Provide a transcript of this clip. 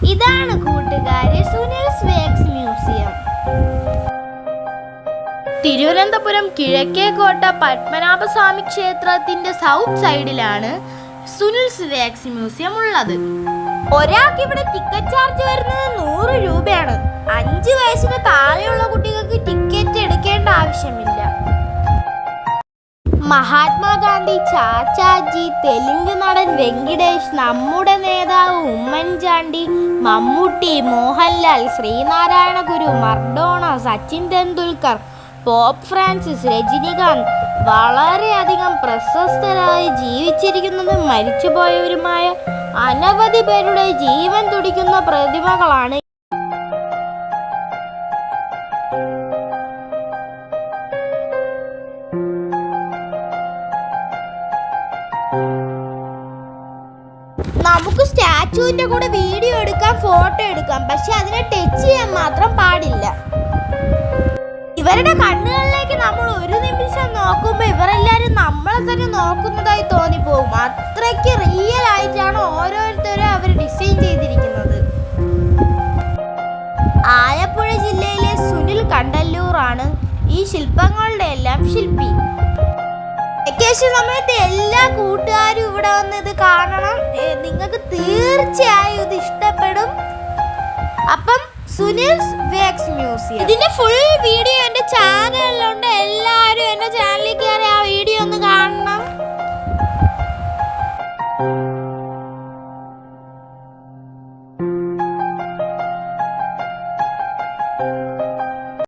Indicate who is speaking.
Speaker 1: ഇതാണ് കൂട്ടുകാരെ Sunil's wakes museum. Thiruvananthapuram Kizhakkekotta Padmanabhaswamy ക്ഷേത്രത്തിന്റെ സൗത്ത് സൈഡിലാണ് സുനിൽസ് വേക്സ് മ്യൂസിയം ഉള്ളത്. ഒരാൾക്ക് ഇവിടെ ടിക്കറ്റ് ചാർജ് വരുന്നത് 100 രൂപയാണ്. 5 വയസ്സിന് താഴെയുള്ള കുട്ടികൾക്ക് ടിക്കറ്റ് എടുക്കേണ്ട ആവശ്യമില്ല. മഹാത്മാഗാന്ധി, ചാച്ചാജി, തെലുങ്ക് നടൻ വെങ്കിടേഷ്, നമ്മുടെ നേതാവ് Oommen Chandy, Mammootty, Mohanlal, Sree Narayana Guru, Maradona, Sachin Tendulkar, Pope Francis, Rajinikanth വളരെയധികം പ്രശസ്തരായി ജീവിച്ചിരിക്കുന്നതും മരിച്ചുപോയവരുമായ അനവധി പേരുടെ ജീവൻ തുടിക്കുന്ന പ്രതിമകളാണ്. നമുക്ക് സ്റ്റാച്ചുവിന്റെ കൂടെ വീഡിയോ എടുക്കാം, ഫോട്ടോ എടുക്കാം, പക്ഷെ അതിനെ ടച്ച് ചെയ്യാൻ മാത്രം പാടില്ല. ഇവരുടെ കണ്ണുകളിലേക്ക് നമ്മൾ ഒരു നിമിഷം നോക്കുമ്പോൾ ഇവരെല്ലാരും നമ്മളെ തന്നെ നോക്കുന്നതായി തോന്നിപ്പോകും. അത്രയ്ക്ക് റിയൽ ആയിട്ടാണ് ഓരോരുത്തരും അവർ ഡിസൈൻ ചെയ്തിരിക്കുന്നത്. ആലപ്പുഴ ജില്ലയിലെ സുനിൽ കണ്ടല്ലൂറാണ് ഈ ശില്പങ്ങളുടെ എല്ലാം ശില്പി. വെക്കേഷൻ സമയത്ത് എല്ലാ കൂട്ടുകാരും ഇവിടെ വന്ന് ഇത് കാണണം. നിങ്ങൾക്ക് തീർച്ചയായും ഇത് ഇഷ്ടപ്പെടും. അപ്പം സുനിൽസ് വേക്സ് മ്യൂസിയം ഇതിന്റെ ഫുൾ വീഡിയോ എൻ്റെ ചാനലിലുണ്ട്. എല്ലാ